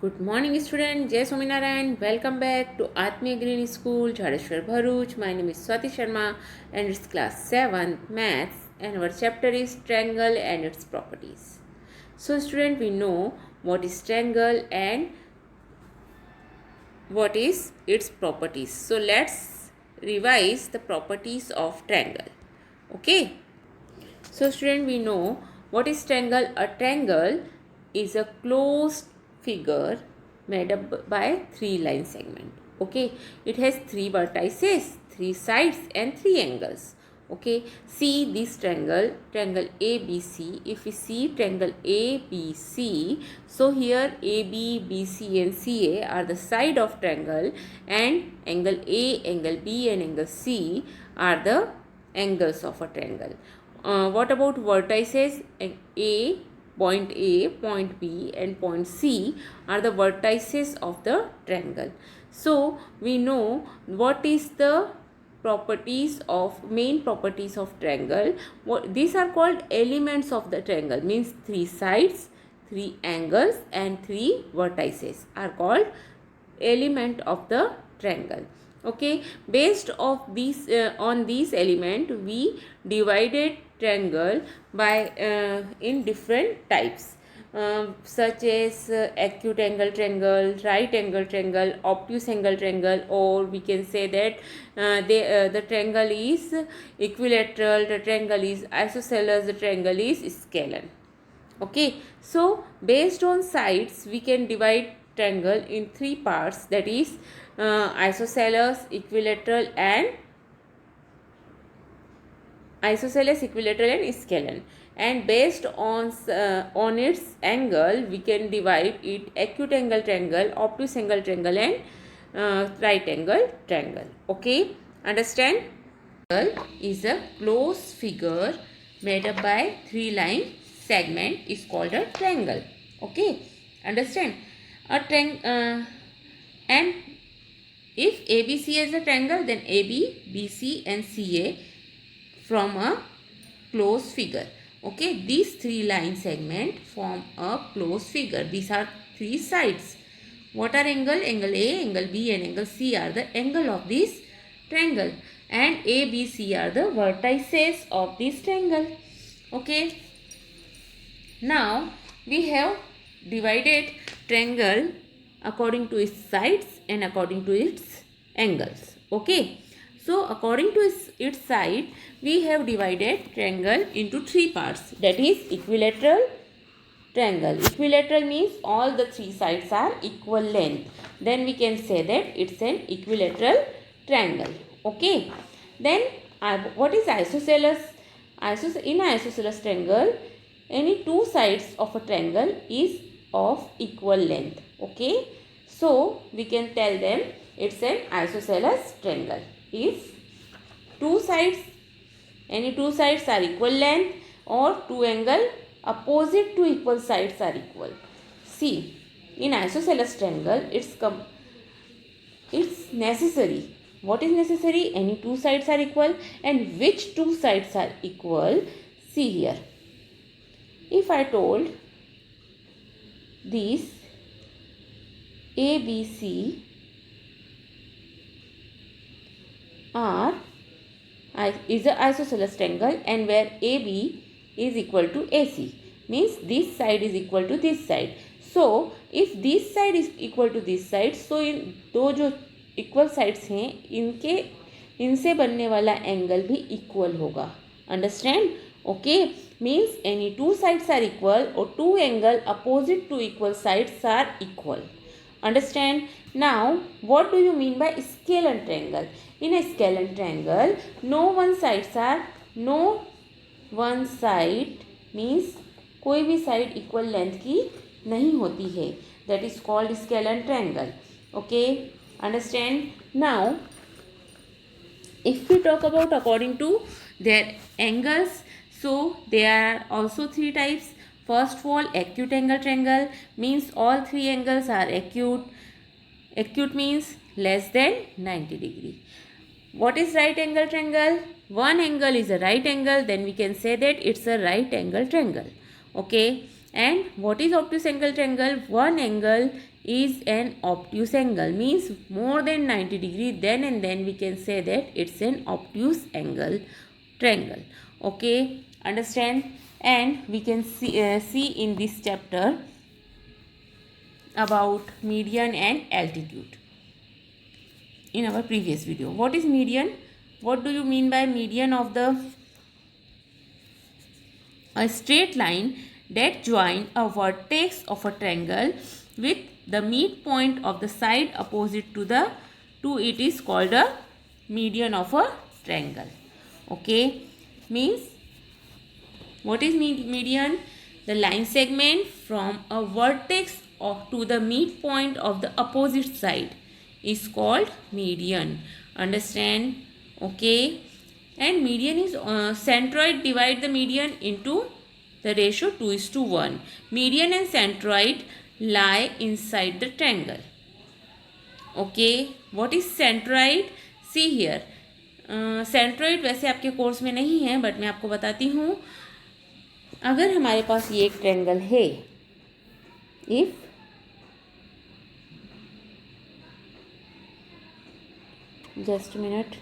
Good morning student, Jai Swaminarayan. Welcome back to Atmiya Green School, Jadeshwar Bharuch. My name is Swati Sharma and it's class 7 maths and our chapter is triangle and its properties. So student, we know what is triangle and what is its properties. So let's revise the properties of triangle. Okay. So student, we know what is triangle. A triangle is a closed figure made up by three line segment. Okay, it has three vertices, three sides and three angles. Okay, see this triangle, triangle ABC. If we see triangle ABC, so here AB, BC and CA are the side of triangle and angle A, angle B and angle C are the angles of a triangle. What about vertices? A, point B and point C are the vertices of the triangle. So we know what is the main properties of triangle. These are called elements of the triangle, means three sides, three angles and three vertices are called element of the triangle. Okay, based of these on these element we divided triangle by in different types, such as acute angle triangle, right angle triangle, obtuse angle triangle, or we can say that the triangle is equilateral, the triangle is isosceles, the triangle is scalene. Okay, so based on sides we can divide triangle in three parts, that is isosceles, equilateral and scalene, and based on its angle we can divide it acute angle triangle, obtuse angle triangle and right angle triangle. Okay, understand? Triangle is a closed figure made up by three line segment is called a triangle. Okay, understand? A triangle and if ABC is a triangle, then AB, BC and CA from a closed figure. Okay, these three line segment form a closed figure. These are three sides. What are angle? Angle A, angle B and angle C are the angle of this triangle, and A, B, C are the vertices of this triangle. Okay, now we have divided triangle according to its sides and according to its angles. Okay, so according to its side we have divided triangle into three parts, that is equilateral triangle. Equilateral means all the three sides are equal length, then we can say that it's an equilateral triangle. Okay, then what is isosceles? In isosceles triangle, any two sides of a triangle is of equal length. Okay, so we can tell them it's an isosceles triangle if two sides, any two sides are equal length or two angle opposite to equal sides are equal. See, in isosceles triangle it's necessary. What is necessary? Any two sides are equal, and which two sides are equal? See here. If I told these ABC are is an isosceles triangle, and where AB is equal to AC, means this side is equal to this side. So if this side is equal to this side, so इन दो जो equal sides हैं इनसे बनने वाला angle भी equal होगा. Understand? Okay, means any two sides are equal or two angle opposite to equal sides are equal. Understand? Now what do you mean by scalene triangle? In a scalene triangle, no one side means कोई भी side equal length की नहीं होती है, that is called scalene triangle. Okay, understand? Now if we talk about according to their angles, so there are also three types. First of all, acute angle triangle means all three angles are acute. Acute means less than 90 degree. What is right angle triangle? One angle is a right angle, then we can say that it's a right angle triangle. Okay, And what is obtuse angle triangle? One angle is an obtuse angle, means more than 90 degree, then and then we can say that it's an obtuse angle triangle. Okay, understand? And we can see in this chapter about median and altitude in our previous video. What is median? What do you mean by median of a straight line that join a vertex of a triangle with the midpoint of the side opposite to it is called a median of a triangle. Okay, means what is median? The line segment from a vertex to the midpoint of the opposite side is called median. Understand? Okay. And median is centroid divide the median into the ratio 2:1. Median and centroid lie inside the triangle. Okay. What is centroid? See here. Centroid वैसे आपके course में नहीं है, but मैं आपको बताती हूँ. अगर हमारे पास ये एक ट्रायंगल है, if just minute,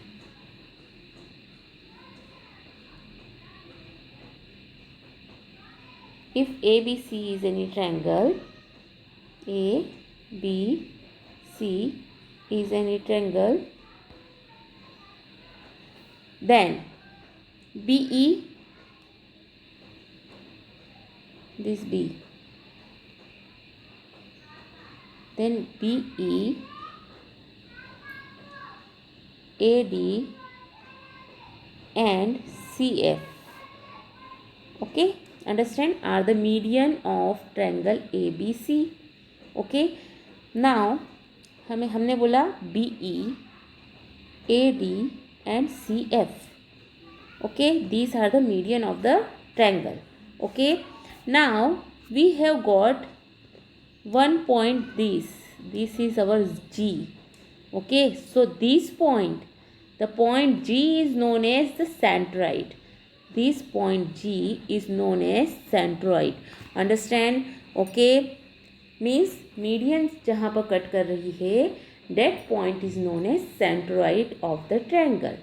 if ABC is any triangle, ABC is any triangle, then BE, this B, then BE, AD and CF, okay, understand, are the median of triangle ABC. okay, now हमने बोला BE, AD and CF. okay, these are the median of the triangle. okay, now we have got one point, this is our G. okay, so this point, the point G is known as the centroid. This point G is known as centroid. understand? okay, means median जहाँ पर cut कर रही है, that point is known as centroid of the triangle.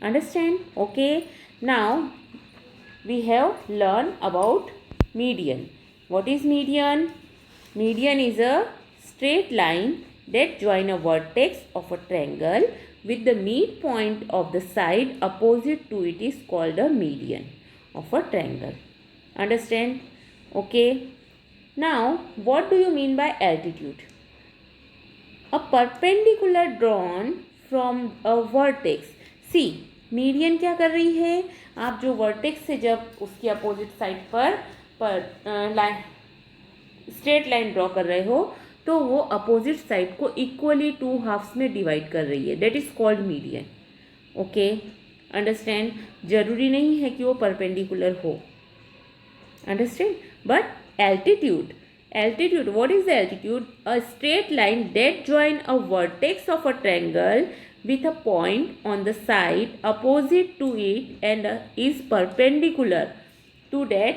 understand? okay, now we have learned about median. what is median? Median is a straight line that join a vertex of a triangle with the midpoint of the side opposite to it is called a median of a triangle. understand? okay, now what do you mean by altitude? A perpendicular drawn from a vertex. See, median क्या कर रही है? आप जो vertex से जब उसकी opposite side पर लाइन स्ट्रेट लाइन ड्रॉ कर रहे हो, तो वो अपोजिट साइड को इक्वली 2 हाफ्स में डिवाइड कर रही है. That is called median. Okay, understand? जरूरी नहीं है कि वो परपेंडिकुलर हो. Understand? But altitude, what is the altitude? A straight line that join a vertex of a triangle with a point on the side opposite to it and is perpendicular to that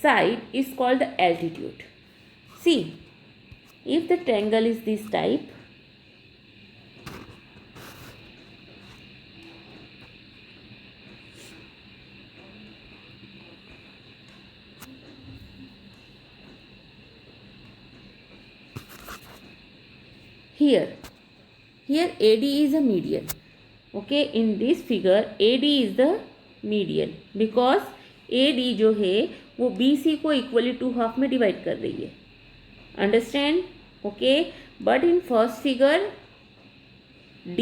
side is called the altitude. See, if the triangle is this type, here AD is a median. okay, in this figure AD is the median because AD जो है वो BC को equally 2 half में divide कर रही है. Understand? Okay, but in first figure D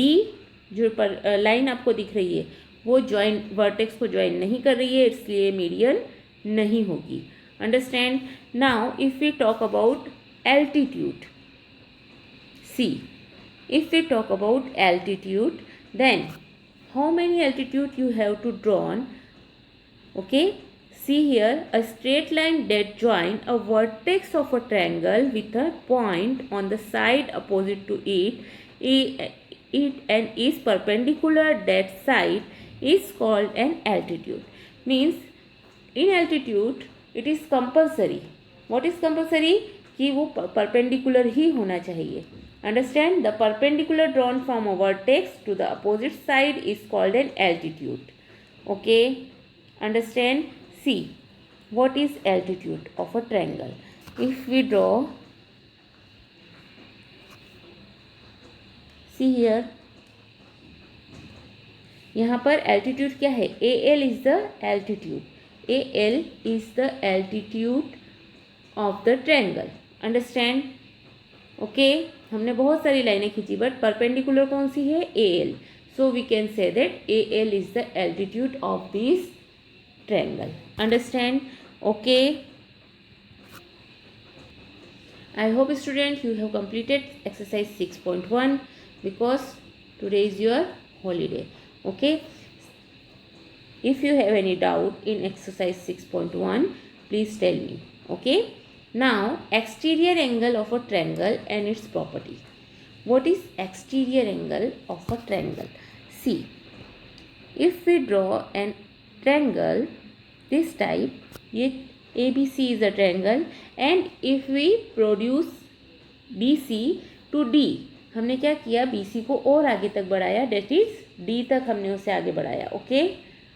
जो पर लाइन आपको दिख रही है वो ज्वाइन वर्टेक्स को ज्वाइन नहीं कर रही है, इसलिए मीडियन नहीं होगी. Understand? Now if we talk about altitude, see, if we talk about altitude, then how many altitude you have to draw? okay, see here, a straight line that join a vertex of a triangle with a point on the side opposite to it and is perpendicular that side is called an altitude. Means in altitude it is compulsory. What is compulsory कि वो perpendicular ही होना चाहिए. Understand. The perpendicular drawn from a vertex to the opposite side is called an altitude. Okay, understand. See what is altitude of a triangle. If we draw, see here, यहाँ पर altitude क्या है? AL is the altitude. AL is the altitude of the triangle. Understand. Okay, हमने बहुत सारी लाइनें खींची but perpendicular कौन सी है? AL. So we can say that AL is the altitude of this triangle. Understand. Okay, I hope student you have completed exercise 6.1 because today is your holiday. Okay, if you have any doubt in exercise 6.1 please tell me. Okay, now exterior angle of a triangle and its property. What is exterior angle of a triangle? See, if we draw an triangle this type, ये ABC is a triangle and if we produce BC to D, हमने क्या किया? BC को और आगे तक बढ़ाया, that is D तक हमने उसे आगे बढ़ाया. Okay,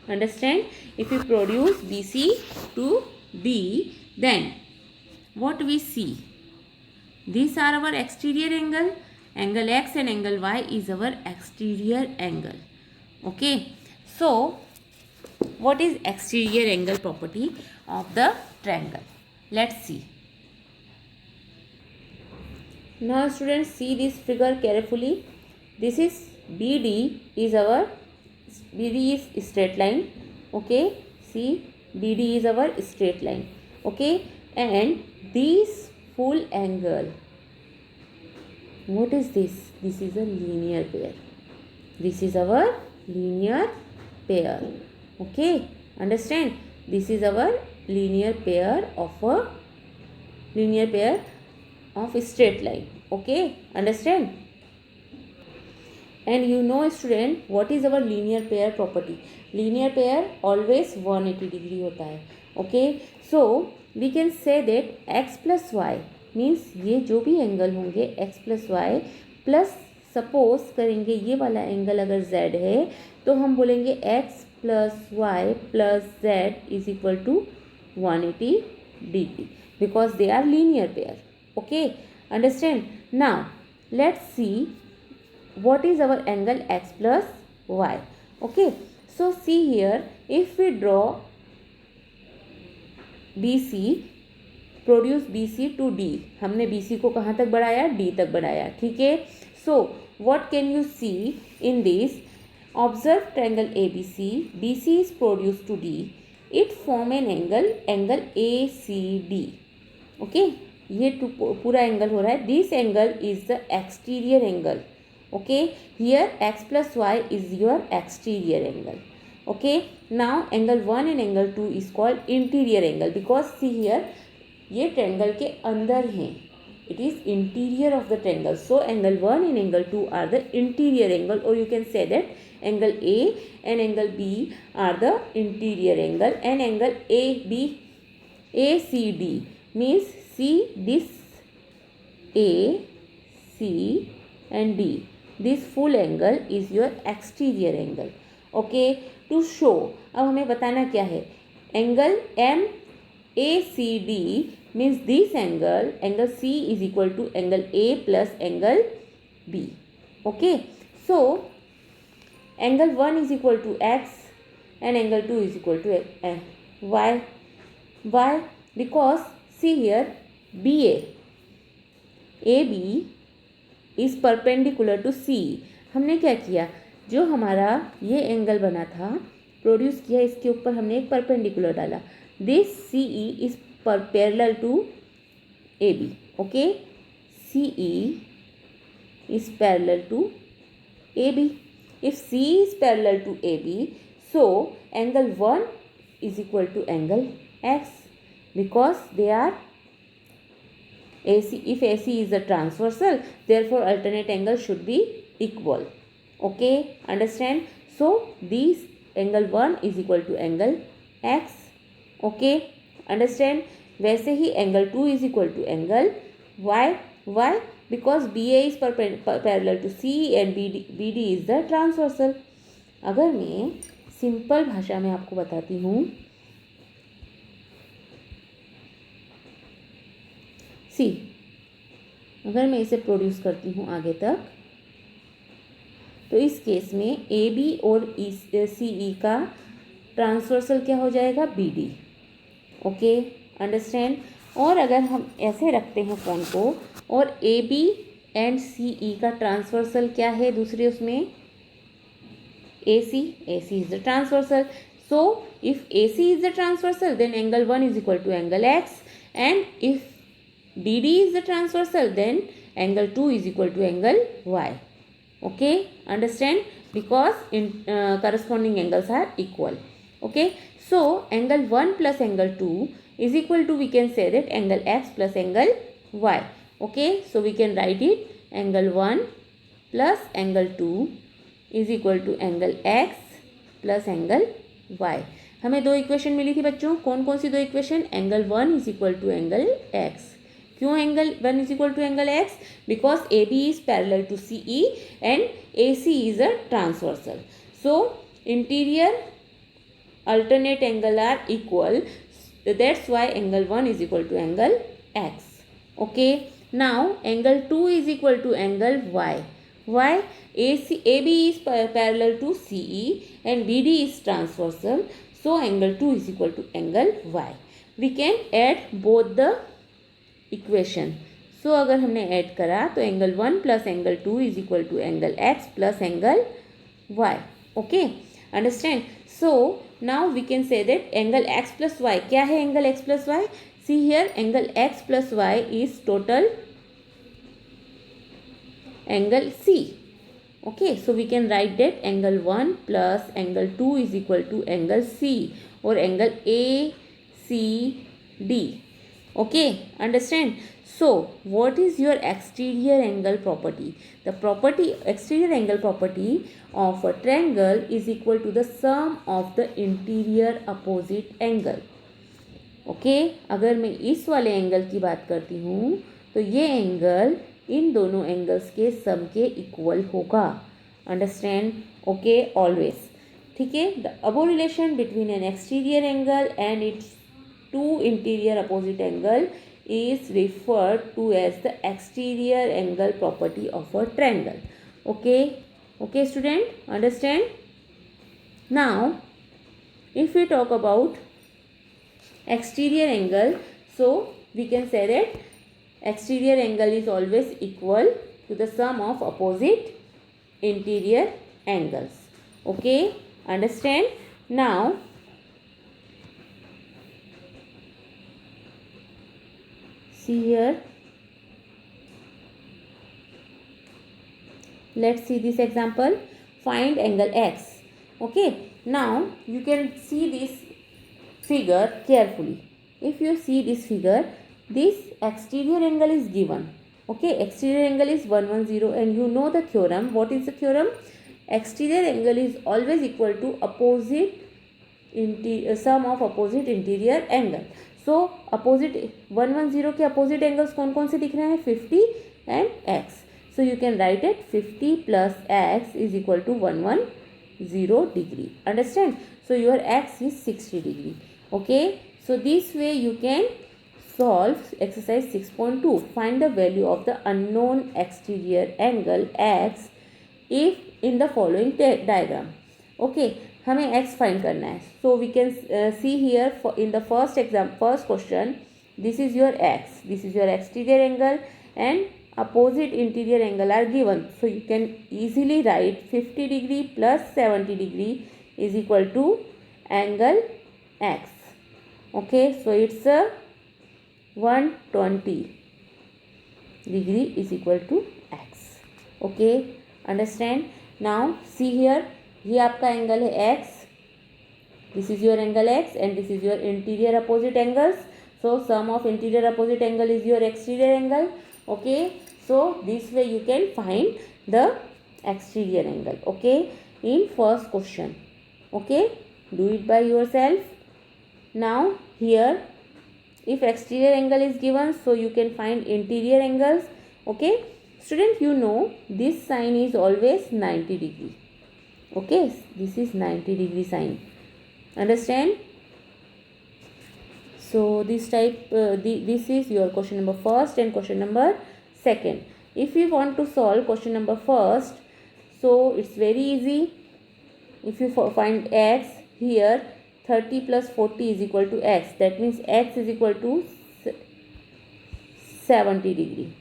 understand. If we produce BC to D, then what we see? These are our exterior angle. Angle X and angle Y is our exterior angle. Okay, so what is exterior angle property of the triangle? Let's see. Now students, see this figure carefully. This is BD is straight line. Okay, see, BD is our straight line. Okay, and this full angle, what is this? This is a linear pair. This is our linear pair. Okay, understand. This is our linear pair of straight line. Okay, understand. And you know student, what is our linear pair property? Linear pair always 180 degree होता है. Okay, so we can say that x plus y means ये जो भी angle होंगे x plus y plus suppose करेंगे ये वाला angle अगर z है तो हम बोलेंगे x plus y plus z is equal to 180 degree because they are linear pair. Okay, understand. Now let's see what is our angle x plus y. Okay, so see here, if we draw BC, produce BC to D, हमने BC को कहाँ तक बढ़ाया? D तक बढ़ाया. ठीक है. So what can you see in this? Observe triangle ABC. BC is produced to D. It form an angle ACD. Okay, ये पूरा एंगल हो रहा है. This angle is the exterior angle. Okay, here x plus y is your exterior angle. Okay, now angle 1 and angle 2 is called interior angle because see here, ये triangle के अंदर हैं. It is interior of the triangle. So angle 1 and angle 2 are the interior angle, or you can say that angle A and angle B are the interior angle, and angle ACD means see this A, C and D. This full angle is your exterior angle. Okay, to show, अब हमें बताना क्या है? Angle MACD means this angle C is equal to angle A plus angle B. Okay, so angle 1 is equal to x and angle 2 is equal to y. Why? Because see here, AB is perpendicular to C. हमने क्या किया? जो हमारा ये angle बना था, produce किया, इसके ऊपर हमने एक परपेंडिकुलर डाला. This CE is parallel to AB. Okay, CE is parallel to AB. If C is parallel to AB, so angle 1 is equal to angle X because they are AC. If AC is a transversal, therefore alternate angle should be equal. Okay, understand. So this angle 1 is equal to angle X. Okay, understand. वैसे ही angle 2 is equal to angle Y. Y? Because B A is parallel to C and B D is the transversal. अगर मैं simple भाषा में आपको बताती हूँ, सी, अगर मैं इसे प्रोड्यूस करती हूँ आगे तक, तो इस केस में ए बी और सी ई का ट्रांसवर्सल क्या हो जाएगा? B D. Okay, understand. और अगर हम ऐसे रखते हैं फोन को, और ए बी एंड सी ई का ट्रांसवर्सल क्या है दूसरे उसमें? A C. A C is the transversal. So if A C is the transversal, then angle 1 is equal to angle x, and if BD is the transversal, then angle 2 is equal to angle y. Okay, understand? Because in corresponding angles are equal. Okay, so angle 1 plus angle 2 is equal to, we can say that, angle x plus angle y. Okay, so we can write it angle 1 plus angle 2 is equal to angle x plus angle y. हमें दो equation मिली थी बच्चों. कौन कौन सी दो equation? Angle 1 is equal to angle x. क्यों angle 1 is equal to angle x? Because A B is parallel to C E and A C is a transversal. So interior alternate angle are equal, that's why angle 1 is equal to angle x. Okay, now angle 2 is equal to angle y. Why? AB is parallel to CE and BD is transversal, so angle 2 is equal to angle y. We can add both the equation. So अगर हमने add करा तो angle 1 plus angle 2 is equal to angle x plus angle y. Okay, understand. So now we can say that angle x plus y. क्या है angle x plus y? See here, angle x plus y is total angle c. Okay, so we can write that angle 1 plus angle 2 is equal to angle C or angle ACD. Okay, understand? So what is your exterior angle property? The exterior angle property of a triangle is equal to the sum of the interior opposite angle. Okay, अगर मैं इस वाले angle की बात करती हूँ तो ये एंगल इन दोनों एंगल्स के सम के इक्वल होगा. अंडरस्टैंड? Okay, always. ठीक है, the above relation between N exterior angle and it's to interior opposite angle is referred to as the exterior angle property of a triangle. Okay, okay student, understand? Now if we talk about exterior angle, so we can say that exterior angle is always equal to the sum of opposite interior angles. Okay, understand? Now see here, let's see this example. Find angle x. Okay, now you can see this figure carefully. If you see this figure, this exterior angle is given. Okay, exterior angle is 110, and you know the theorem. What is the theorem? Exterior angle is always equal to sum of opposite interior angle. So opposite 110 के opposite angles कौन कौन से दिख रहे हैं? 50 and x. So you can write it 50 plus x is equal to 110 degree. Understand? So your x is 60 degree. Okay, so this way you can solve exercise 6.2. Find the value of the unknown exterior angle x if in the following diagram. Okay, हमें x find करना है. So we can see here in the first question, this is your x, this is your exterior angle and opposite interior angle are given. So you can easily write 50 degree plus 70 degree is equal to angle x. Okay, so it's 120 degree is equal to x. Okay, understand? Now see here, ये आपका angle है x, this is your angle x and this is your interior opposite angles. So sum of interior opposite angle is your exterior angle. Okay, so this way you can find the exterior angle. Okay, in first question. Okay, do it by yourself. Now here If exterior angle is given, so you can find interior angles. Okay, student, you know this sign is always 90 degree. Okay, this is 90 degree sign. Understand? So this type, this is your question number first and question number second. If you want to solve question number first, so it's very easy. If you find x, here 30 plus 40 is equal to x. That means x is equal to 70 degree.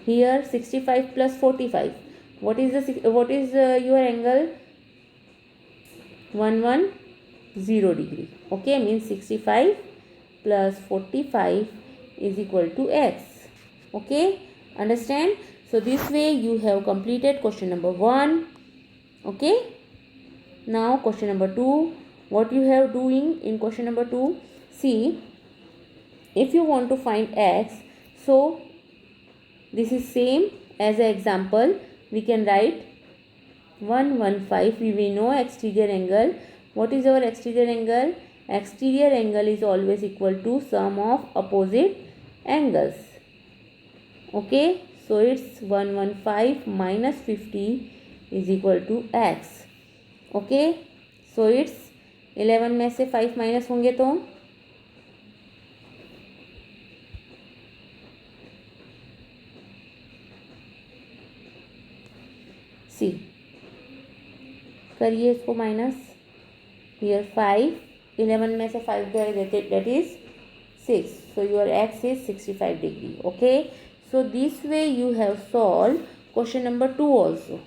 Here 65 plus 45. What is your angle? 110 degree. Okay, means 65 plus 45 is equal to x. Okay, understand? So this way you have completed question number 1. Okay, now question number 2. What you have doing in question number 2? See, if you want to find x, so this is same as an example. We can write 115. We will know exterior angle. What is our exterior angle? Exterior angle is always equal to sum of opposite angles. Okay, so it's 115 minus 50 is equal to x. Okay, so it's 11 में से 5 minus होंगे तो सी करिए इसको minus. Here 5, 11 में से 5 गए देते, that is 6. So your x is 65 degree. Okay, so this way you have solved question number 2 also.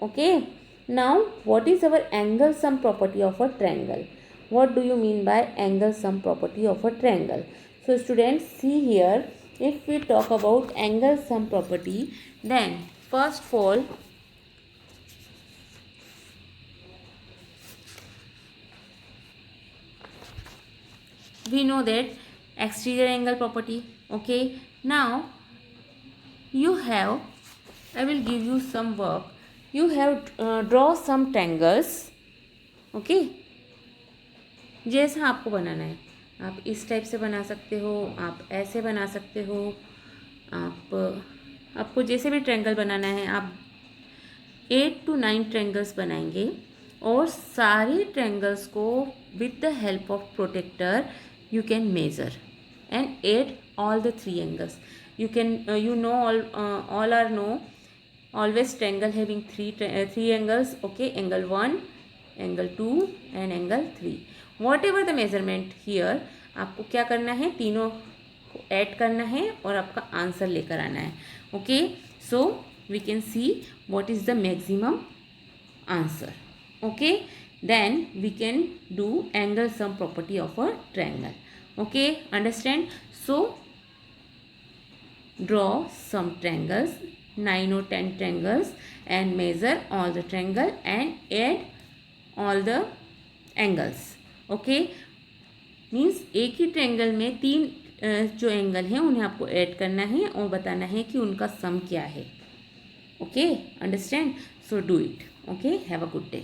Okay, now what is our angle sum property of a triangle? What do you mean by angle sum property of a triangle? So students, see here, if we talk about angle sum property, then first of all, we know that exterior angle property. Okay, now you have, I will give you some work. You have draw some triangles. Okay, जैसा आपको बनाना है, आप इस type से बना सकते हो, आप ऐसे बना सकते हो, आपको जैसे भी ट्रायंगल बनाना है, आप 8 to 9 ट्रायंगल्स बनाएंगे और सारे ट्रायंगल्स को with the help of protractor you can measure and add all the 3 angles. You can all are know always triangle having three angles. Okay, angle 1, angle 2 and angle 3. whatever the measurement here, आपको क्या करना है, तीनों को add करना है और आपका आंसर लेकर आना है. Okay, so we can see what is the maximum answer. Okay, then we can do angle sum property of a triangle. Okay, understand? So draw some triangles, 9 or 10 triangles, and measure all the triangle and add all the angles. Okay, means एक ही triangle में 3 जो angle हैं उन्हें आपको add करना है और बताना है कि उनका सम क्या है. Okay, understand? So do it. Okay, have a good day.